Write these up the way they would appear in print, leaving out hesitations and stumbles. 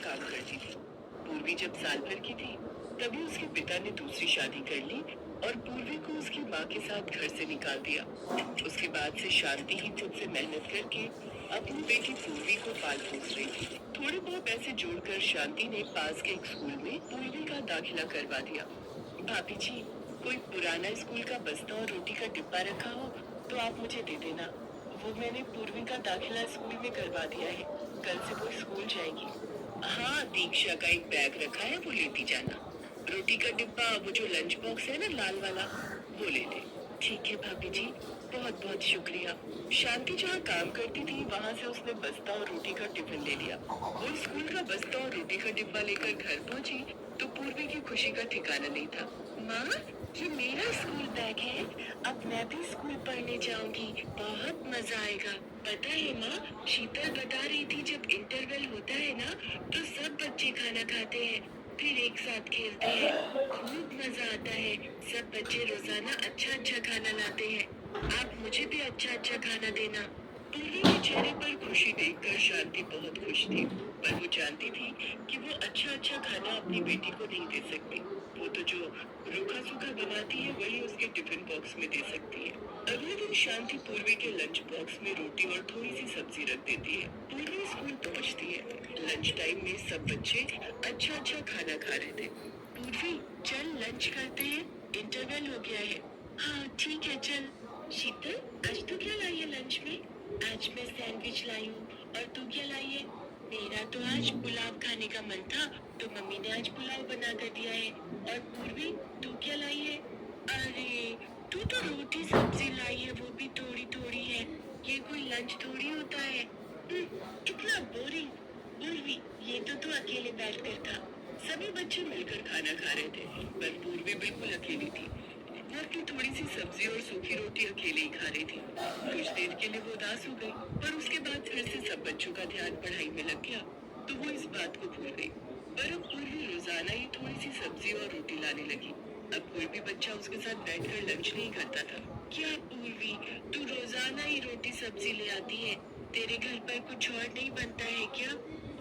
काम करती थी। पूर्वी जब साल भर की थी, तभी उसके पिता ने दूसरी शादी कर ली और पूर्वी को उसकी माँ के साथ घर से निकाल दिया। उसके बाद से शांति ही खुद से मेहनत करके अपनी बेटी पूर्वी को पाल पोस रही थी। थोड़े बहुत पैसे जोड़कर शांति ने पास के एक स्कूल में पूर्वी का दाखिला करवा दिया। भाभी जी, कोई पुराना स्कूल का बस्ता और रोटी का डिब्बा रखा हो तो आप मुझे दे देना। वो मैंने पूर्वी का दाखिला स्कूल में करवा दिया है। कल से वो स्कूल जाएगी। हाँ, दीक्षा का एक बैग रखा है, वो लेती जाना। रोटी का डिब्बा, वो जो लंच बॉक्स है ना लाल वाला, वो ले ले। ठीक है भाभी जी, बहुत बहुत शुक्रिया। शांति जहाँ काम करती थी वहाँ से उसने बस्ता और रोटी का टिफिन ले लिया। वो स्कूल का बस्ता और रोटी का डिब्बा लेकर घर पहुँची तो पूर्वी की खुशी का ठिकाना नहीं था। माँ, ये मेरा स्कूल बैग है। अब मैं भी स्कूल पढ़ने जाऊंगी। बहुत मजा आएगा। पता है माँ, शीतल बता रही थी जब इंटरवल होता है ना तो सब बच्चे खाना खाते हैं, फिर एक साथ खेलते हैं। खूब मजा आता है। सब बच्चे रोजाना अच्छा अच्छा खाना लाते हैं। आप मुझे भी अच्छा अच्छा खाना देना। पूर्वी के चेहरे पर खुशी देखकर शांति बहुत खुश थी, पर वो जानती थी कि वो अच्छा अच्छा खाना अपनी बेटी को नहीं दे सकती। वो तो जो रूखा सूखा बनाती है वही उसके टिफिन बॉक्स में दे सकती है। अगले दिन शांति पूर्वी के लंच बॉक्स में रोटी और थोड़ी सी सब्जी रख देती है। पूर्वी स्कूल पहुंचती है। लंच टाइम में सब बच्चे अच्छा अच्छा खाना खा रहे थे। पूर्वी, चल लंच करते हैं, इंटरवल हो गया है। हाँ ठीक है, चल। शीतल, आज तू क्या लाई है लंच में? आज मैं सैंडविच लाई हूँ। और तू क्या लाई है? मेरा तो आज पुलाव खाने का मन था, तो मम्मी ने आज पुलाव बना कर दिया है। और पूर्वी, तू क्या लाई है? अरे, तू तो रोटी सब्जी लाई है, वो भी थोड़ी थोड़ी है। ये कोई लंच थोड़ी होता है। कितना बोरिंग। पूर्वी, ये तो तू अकेले बैठ कर खा। सभी बच्चे मिलकर खाना खा रहे थे, पर पूर्वी बिल्कुल अकेली थी। वो अपनी थोड़ी सी सब्जी और सूखी रोटी अकेले ही खा रही थी। कुछ देर के लिए वो उदास हो गई, पर उसके बाद फिर से सब बच्चों का ध्यान पढ़ाई में लग गया, तो वो इस बात को भूल गई। पर अब पूर्वी रोजाना ही थोड़ी सी सब्जी और रोटी लाने लगी। अब कोई भी बच्चा उसके साथ बैठकर लंच नहीं करता था। क्या पूर्वी, तू रोजाना ही रोटी सब्जी ले आती है? तेरे घर पर कुछ और नहीं बनता है क्या?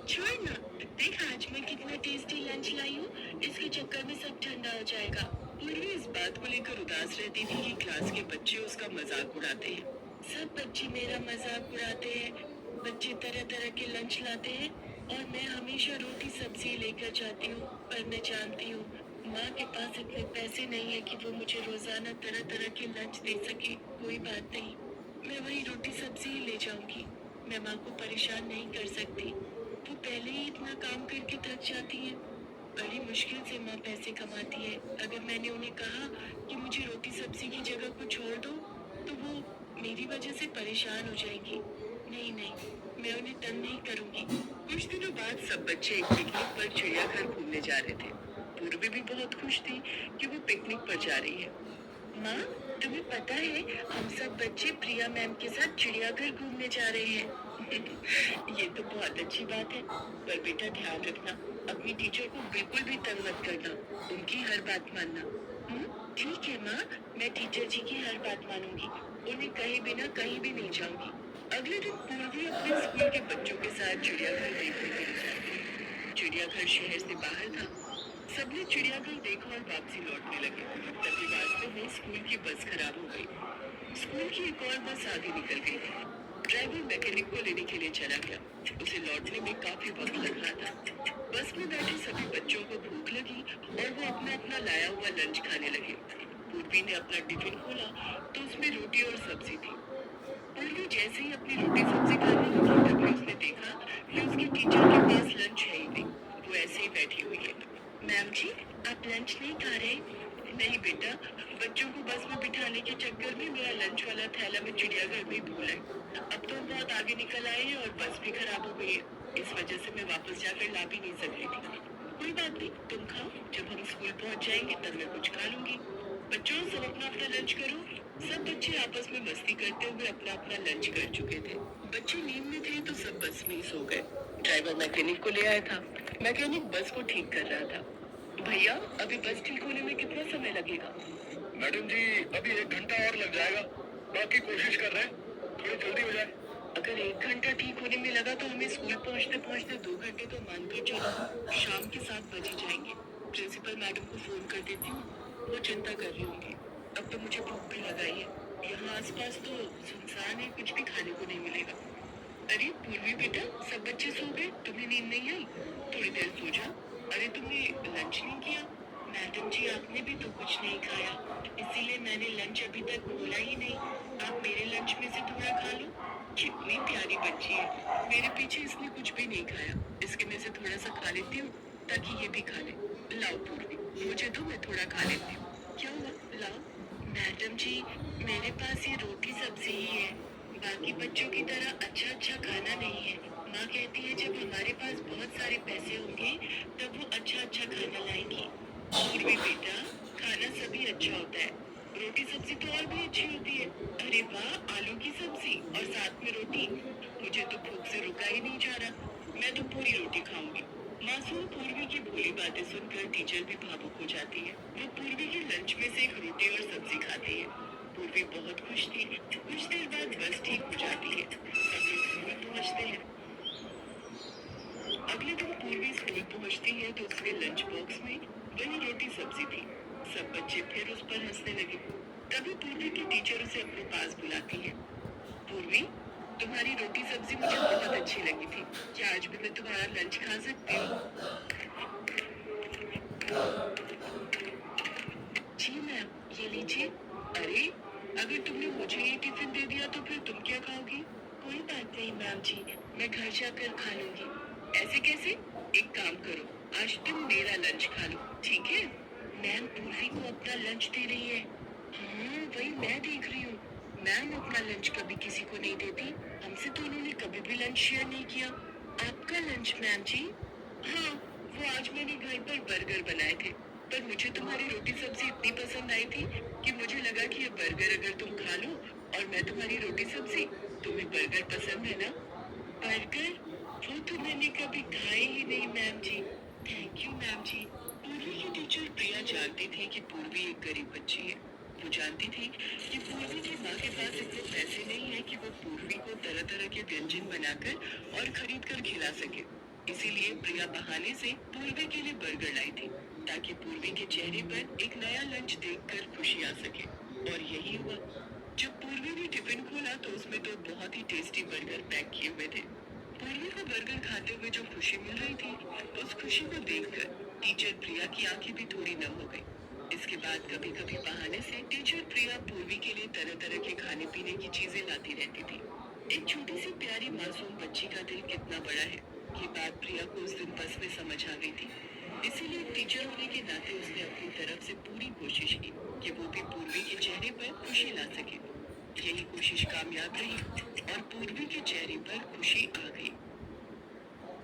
छोड़ ना, देख आज मैं कितना टेस्टी लंच लाई हूँ। इसके चक्कर में सब ठंडा हो जाएगा। पूर्वी इस बात को लेकर उदास रहती थी कि क्लास के बच्चे उसका मजाक उड़ाते हैं। सब बच्चे मेरा मजाक उड़ाते हैं। बच्चे तरह तरह के लंच लाते हैं और मैं हमेशा रोटी सब्जी लेकर जाती हूँ, पर मैं जानती हूँ माँ के पास इतने पैसे नहीं है कि वो मुझे रोजाना तरह तरह के लंच दे सके। कोई बात नहीं, मैं वही रोटी सब्जी ही ले जाऊंगी। मैं माँ को परेशान नहीं कर सकती। वो पहले ही इतना काम करके थक जाती है। बड़ी मुश्किल से माँ पैसे कमाती है। अगर मैंने उन्हें कहा कि मुझे रोटी सब्जी की जगह कुछ और दो, तो वो मेरी वजह से परेशान हो जाएंगी। नहीं नहीं, मैं उन्हें तंग नहीं करूंगी। कुछ दिनों बाद सब बच्चे एक पिकनिक पर चिड़ियाघर घूमने जा रहे थे। पूर्वी भी बहुत खुश थी कि वो पिकनिक पर जा रही है। माँ, तुम्हें पता है हम सब बच्चे प्रिया मैम के साथ चिड़ियाघर घूमने जा रहे हैं। ये तो बहुत अच्छी बात है, पर बेटा ध्यान रखना, अपनी टीचर को बिल्कुल भी तंग मत करना, उनकी हर बात मानना। ठीक है माँ, मैं टीचर जी की हर बात मानूंगी। उन्हें कहे बिना कहीं भी नहीं जाऊंगी। अगले दिन पूर्वी अपने स्कूल के बच्चों के साथ चिड़ियाघर देखने गई। चिड़ियाघर शहर से बाहर था। सबने चिड़ियाघर देखा और वापसी लौटने लगे। तभी रास्ते में स्कूल की बस खराब हो गई। स्कूल की एक और बस आगे निकल गई थी। ड्राइवर मैकेनिक को लेने के लिए चला गया। उसे लौटने में काफी वक्त लग रहा था। बस में बैठे सभी बच्चों को भूख लगी और वो अपना अपना लाया हुआ लंच खाने लगे। पूर्वी ने अपना टिफिन खोला तो उसमें रोटी और सब्जी थी। पूर्वी जैसे ही अपनी रोटी सब्जी खाने लगी तभी उसने देखा कि उसकी टीचर के पास लंच है ही नहीं। वो ऐसे ही बैठी हुई है। मैम जी, आप लंच नहीं खा रहे? नहीं बेटा, बच्चों को बस में बिठाने के चक्कर में मेरा लंच वाला थैला में चिड़ियाघर में ही भूला है। अब तो हम बहुत आगे निकल आए हैं और बस भी खराब हो गई है। इस वजह से मैं वापस जाकर ला भी नहीं सकती थी। कोई बात नहीं, तुम खाओ। जब हम स्कूल पहुंच जाएंगे तब मैं कुछ खा लूंगी। बच्चों, सब अपना अपना लंच करो। सब बच्चे आपस में मस्ती करते हुए अपना अपना लंच कर चुके थे। बच्चे नींद में थे तो सब बस में ही सो गए। ड्राइवर मैकेनिक को ले आया था। मैकेनिक बस को ठीक कर रहा था। भैया, अभी बस ठीक होने में कितना समय लगेगा? मैडम जी, अभी 1 घंटा और लग जाएगा। बाकी कोशिश कर रहे हैं, थोड़ी जल्दी हो जाए। अगर 1 घंटा ठीक होने में लगा तो हमें स्कूल पहुंचते पहुंचते 2 घंटे तो मानकर नहीं, शाम के 7 बजे जाएंगे। प्रिंसिपल मैडम को फोन कर देती हूँ, वो चिंता कर रही होंगी। अब तो मुझे भूख भी लगाई है। यहाँ आसपास तो सुनसान है, कुछ भी खाने को नहीं मिलेगा। अरे पूर्वी बेटा, सब बच्चे सो गए, तुम्हें नींद नहीं आई? थोड़ी देर सो जा। अरे तुमने लंच नहीं किया? मैडम जी आपने भी तो कुछ नहीं खाया, इसीलिए मैंने लंच अभी तक बोला ही नहीं। आप मेरे लंच में से थोड़ा खा लो। कितनी प्यारी बच्ची है, मेरे पीछे इसने कुछ भी नहीं खाया। इसके में से थोड़ा सा खा लेती हूँ ताकि ये भी खा ले। लाओ पूर्वी, मुझे दो, मैं थोड़ा खा लेती हूँ। क्या हुआ, लाओ। मैडम जी मेरे पास ये रोटी सब्जी ही है, बाकी बच्चों की तरह अच्छा अच्छा खाना नहीं है। माँ कहती है जब हमारे पास बहुत सारे पैसे होंगे तब वो अच्छा अच्छा खाना लाएंगी। पूर्वी बेटा, खाना सभी अच्छा होता है, रोटी सब्जी तो और भी अच्छी होती है। अरे वाह, आलू की सब्जी और साथ में रोटी। मुझे तो भूख से रुका ही नहीं जा रहा, मैं तो पूरी रोटी खाऊंगी। मासूम पूर्वी की भोली बातें सुनकर टीचर भी भावुक हो जाती है। वो पूर्वी के लंच में से एक रोटी और सब्जी खाती है। पूर्वी बहुत खुश थी। कुछ देर बाद बस ठीक हो जाती है। सब लोग स्कूल पहुंचते हैं। अगले दिन पूर्वी स्कूल पहुंचती है तो उसके लंच बॉक्स में वही रोटी सब्जी थी। सब बच्चे फिर उस पर हंसने लगे। तभी पूर्वी की टीचर उसे अपने पास बुलाती है। पूर्वी, तुम्हारी रोटी सब्जी मुझे बहुत अच्छी लगी थी, क्या आज भी मैं तुम्हारा लंच खा सकती हूँ? जी मैम, ये लीजिए। अरे, अगर तुमने मुझे ये टिफिन दे दिया तो फिर तुम क्या खाओगी? कोई बात नहीं मैम जी, मैं घर जाकर खा लूंगी। ऐसे कैसे? एक काम करो, आज तुम मेरा लंच खा लो, ठीक है? मैम पूर्वी को अपना लंच दे रही है। हाँ, वही मैं देख रही हूँ। मैम अपना लंच कभी किसी को नहीं देती, हमसे तो उन्होंने कभी भी लंच शेयर नहीं किया। आपका लंच मैम जी? हाँ, वो आज मैंने घर पर बर्गर बनाए थे, पर मुझे तुम्हारी रोटी सब्जी इतनी पसंद आई थी कि मुझे लगा कि ये बर्गर अगर तुम खा लो और मैं तुम्हारी रोटी सब्जी, तुम्हें बर्गर पसंद है ना? बर्गर? वो तो मैंने कभी खाए ही नहीं ma'am ji. Thank you ma'am ji. Purvi की टीचर प्रिया जानती थी कि पूर्वी एक गरीब बच्ची है। वो जानती थी कि पूर्वी की माँ के पास इतने पैसे नहीं है कि वो पूर्वी को तरह तरह के व्यंजन बनाकर और खरीद कर खिला सके। इसीलिए प्रिया बहाने से पूर्वी के लिए बर्गर लाई थी, ताकि पूर्वी के चेहरे पर एक नया लंच देखकर खुशी आ सके। और यही हुआ। जब पूर्वी ने टिफिन खोला तो उसमें तो बहुत ही टेस्टी बर्गर पैक किए हुए थे। पूर्वी को बर्गर खाते हुए जो खुशी मिल रही थी, उस खुशी को देखकर टीचर प्रिया की आंखें भी थोड़ी नम हो गई। इसके बाद कभी कभी बहाने से टीचर प्रिया पूर्वी के लिए तरह तरह के खाने पीने की चीजें लाती रहती थी। एक छोटी सी प्यारी मासूम बच्ची का दिल कितना बड़ा है, ये बात प्रिया को उस दिन बस में समझ आ गई थी। इसीलिए टीचर होने के नाते उसने अपनी तरफ से पूरी कोशिश की कि वो भी पूर्वी के चेहरे पर खुशी ला सके। यही कोशिश कामयाब रही और पूर्वी के चेहरे पर खुशी आ गई।